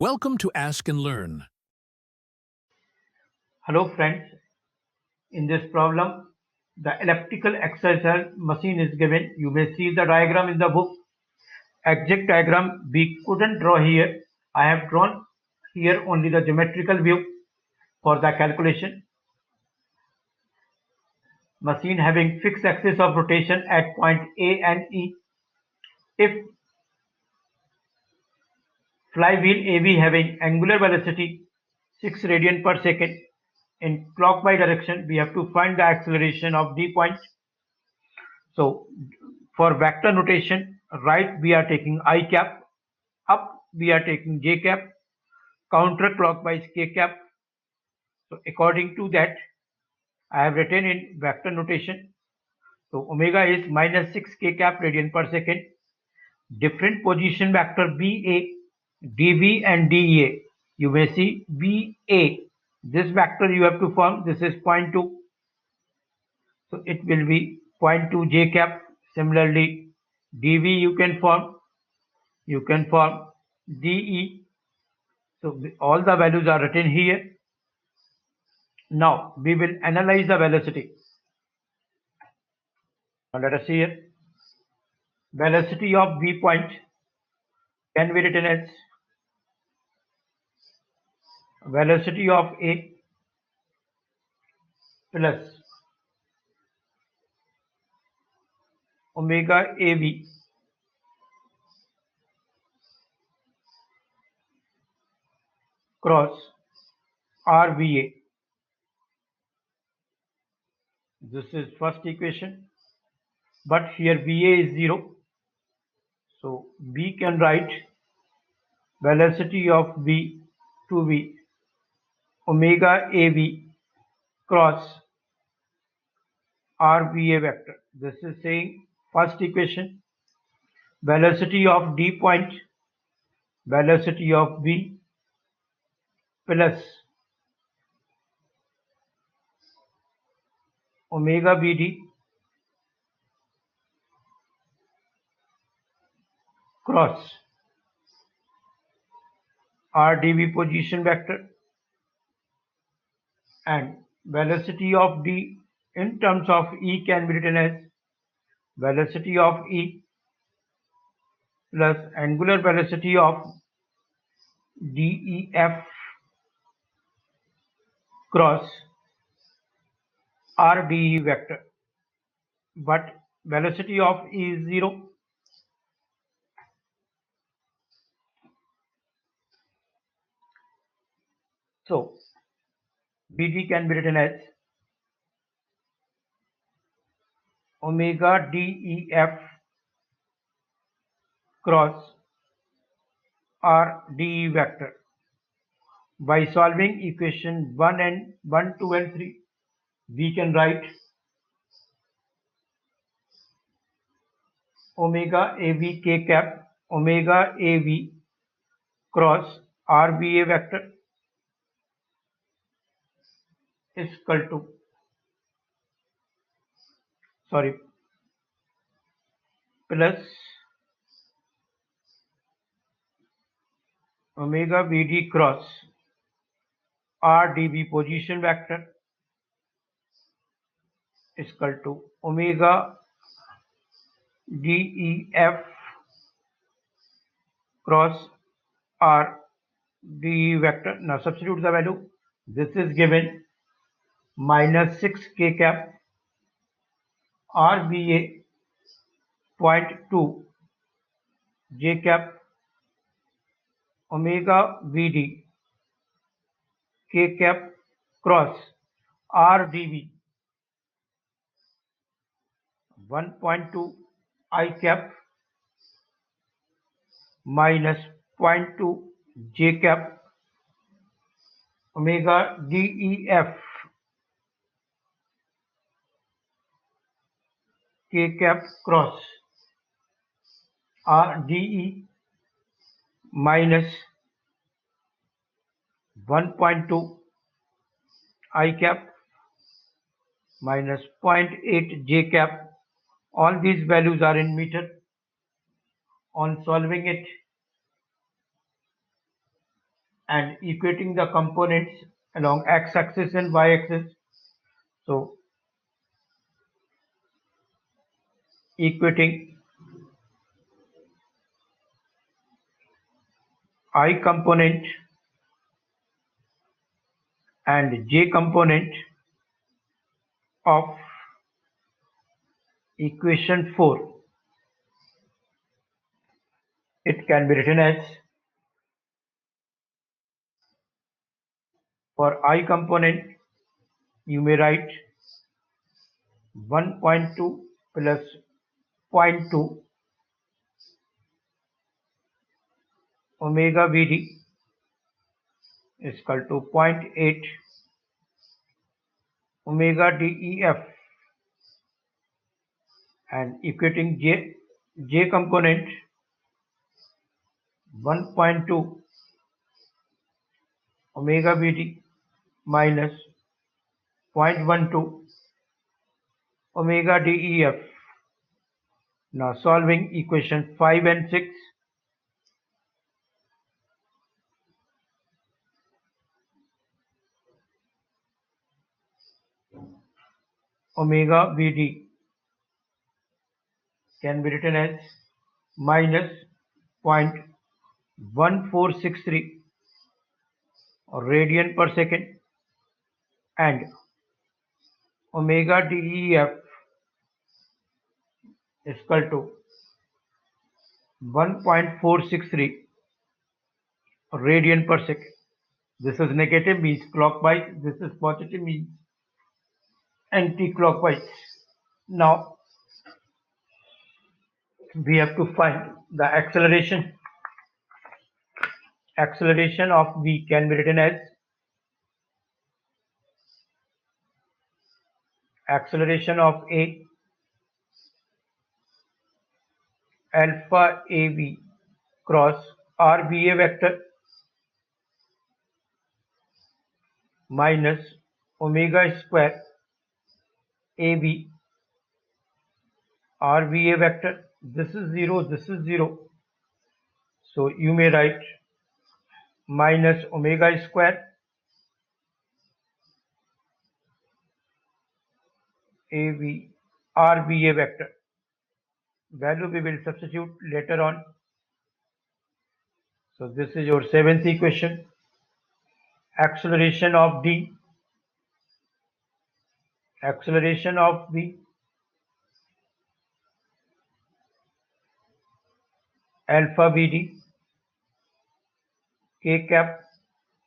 Welcome to Ask and Learn. Hello friends, in this problem the elliptical exercise machine is given. You may see the diagram in the book. Exact diagram we couldn't draw here. I have drawn here only the geometrical view for the calculation. Machine having fixed axis of rotation at point A and E. If flywheel AB having angular velocity 6 radian per second in clockwise direction, we have to find the acceleration of D point. So for vector notation, right we are taking I cap, up we are taking J cap, counterclockwise K cap. So according to that, I have written in vector notation. So omega is minus 6 K cap radian per second. Different position vector BA, DB and DEA. You may see BA. This vector you have to form. This is 0.2. So it will be 0.2 J cap. Similarly, DB you can form. You can form DE. So all the values are written here. Now we will analyze the velocity. Now let us see here. Velocity of V point can be written as velocity of A plus omega AV cross RVA. This is first equation, but here VA is 0. So we can write velocity of V to be omega AV cross RVA vector. This is saying first equation, velocity of D point, velocity of V plus omega VD cross RdV position vector, and velocity of D in terms of E can be written as velocity of E plus angular velocity of DEF cross RDE vector. But velocity of E is 0. So BD can be written as omega DEF cross RDE vector. By solving equation 1, 2 and 3, we can write omega AV K cap, omega AV cross RVA vector is equal to, plus omega VD cross RdV position vector is equal to omega DEF cross RdE vector. Now substitute the value. This is given minus 6 K cap RVA 0.2 J cap omega VD K cap cross RdV 1.2 I cap minus 0.2 J cap omega DEF K cap cross RDE minus 1.2 I cap minus 0.8 J cap. All these values are in meter. On solving it, and equating the components along x-axis and y-axis. So equating I component and j component of equation 4. It can be written as, for I component, you may write 1.2 plus 0.2 omega Vd is equal to 0.8 omega def, and equating j component 1.2 omega Vd minus 0.12 omega def. Now solving equation 5 and 6. Omega Vd can be written as minus 0.1463 radian per second, and omega def is equal to 1.463 radian per second. This is negative, means clockwise. This is positive, means anti-clockwise. Now we have to find the acceleration. Acceleration of V can be written as acceleration of A alpha AV cross RBA vector minus omega square AB RBA vector. This is 0, this is 0. So you may write minus omega square AV RBA vector. Value we will substitute later on. So this is your 7th equation. Acceleration of D, acceleration of V alpha Vd k cap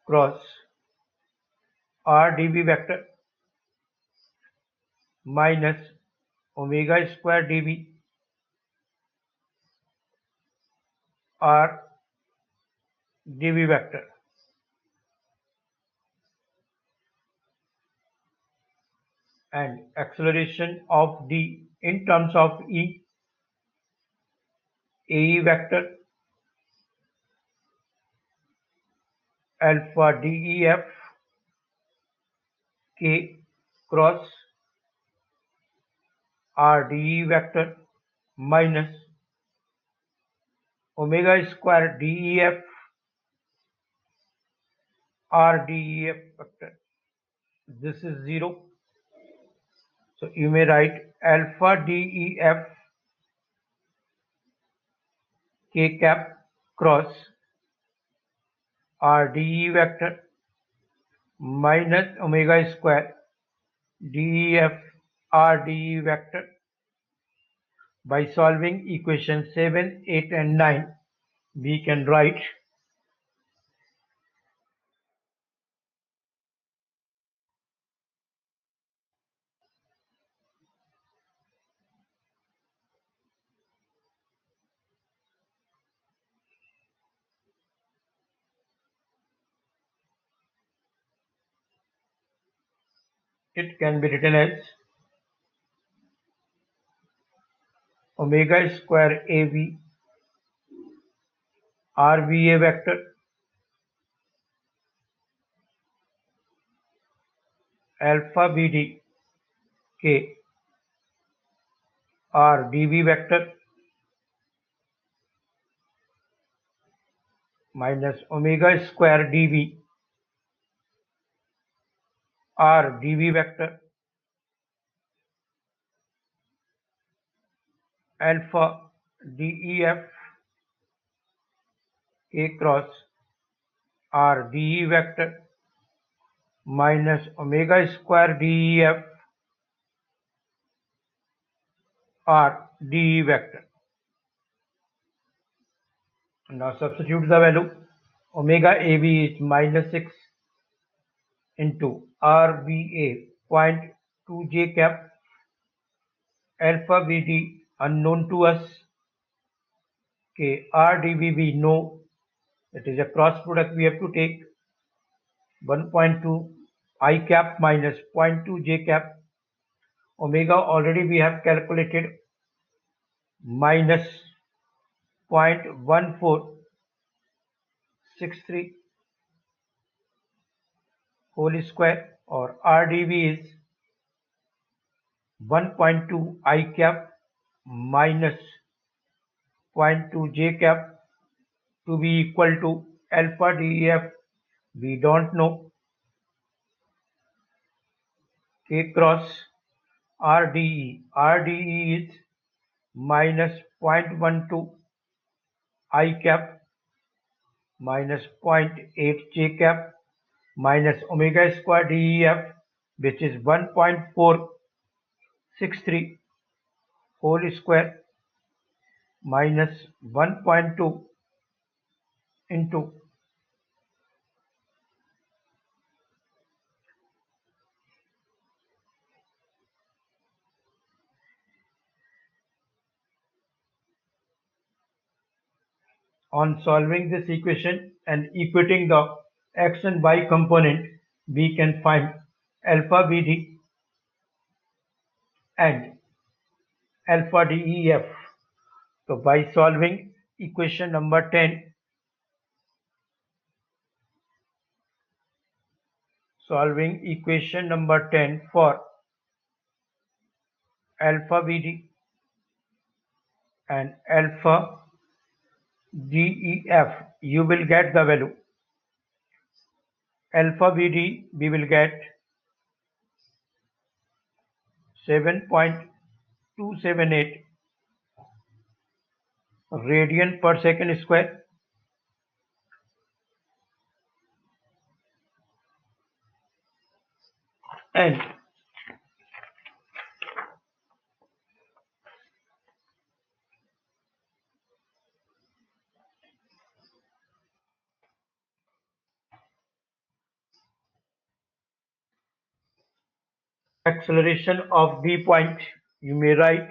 cross RdV vector minus omega square dV R dV vector, and acceleration of D in terms of E, AE vector alpha DEF K cross RDE vector minus omega square DEF RDEF vector. This is 0. So you may write alpha DEF K cap cross RDE vector minus omega square DEF RDE vector. By solving equation 7, 8 and 9, we can write it can be written as omega square AV RVA vector alpha BD K R dV vector minus omega square dv r dv vector alpha def k cross r de vector minus omega square def r de vector. Now substitute the value. Omega AB is minus 6 into RBA 0.2 j cap, alpha BD unknown to us, RDB we know, it is a cross product we have to take, 1.2 I cap minus 0.2 j cap, omega already we have calculated, minus 0.1463 whole square, or RDB is 1.2 I cap minus 0.2 j cap to be equal to alpha def we don't know, k cross RDE is minus 0.12 I cap minus 0.8 j cap minus omega square def, which is 1.463 whole square minus 1.2 into on solving this equation and equating the x and y component, we can find alpha BD and alpha DEF. So by solving equation number 10, for alpha BD and alpha DEF, you will get the value. Alpha BD we will get 7.278 radian per second square, and acceleration of D point, you may write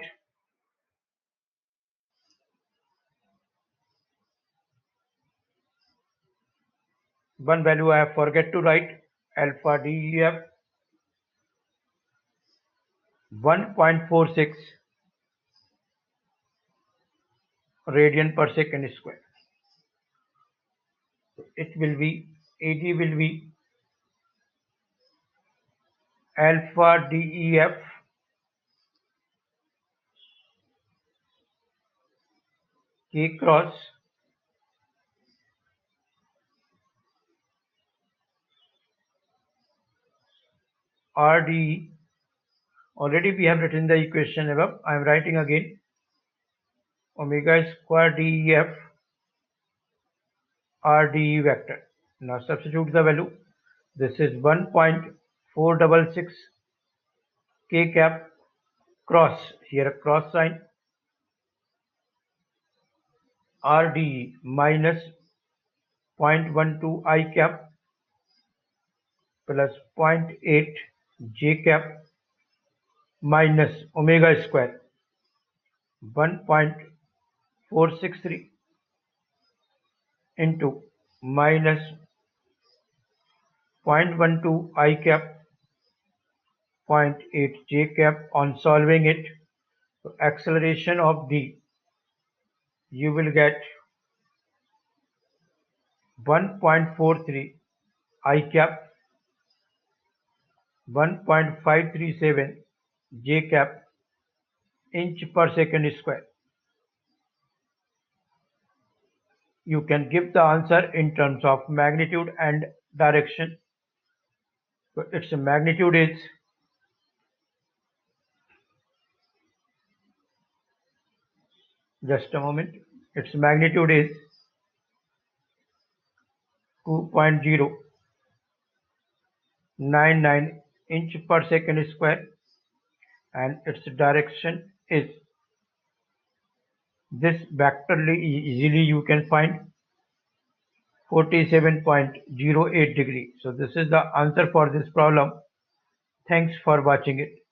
one value I have forget to write, alpha DEF 1.46 radian per second square. So it will be, AD will be alpha DEF K cross RDE. Already we have written the equation above. I am writing again. Omega square DEF RDE vector. Now substitute the value. This is 1.466 K cap cross, here a cross sign, RDE minus 0.12 I cap plus 0.8 J cap minus omega square 1.463 into minus 0.12 I cap 0.8 J cap. On solving it, so acceleration of D, you will get 1.43 I cap 1.537 J cap inch per second square. you can give the answer in terms of magnitude and direction. So its magnitude is just a moment. Its magnitude is 2.099 inch per second square, and its direction is this vectorly easily you can find 47.08 degree. So this is the answer for this problem. Thanks for watching it.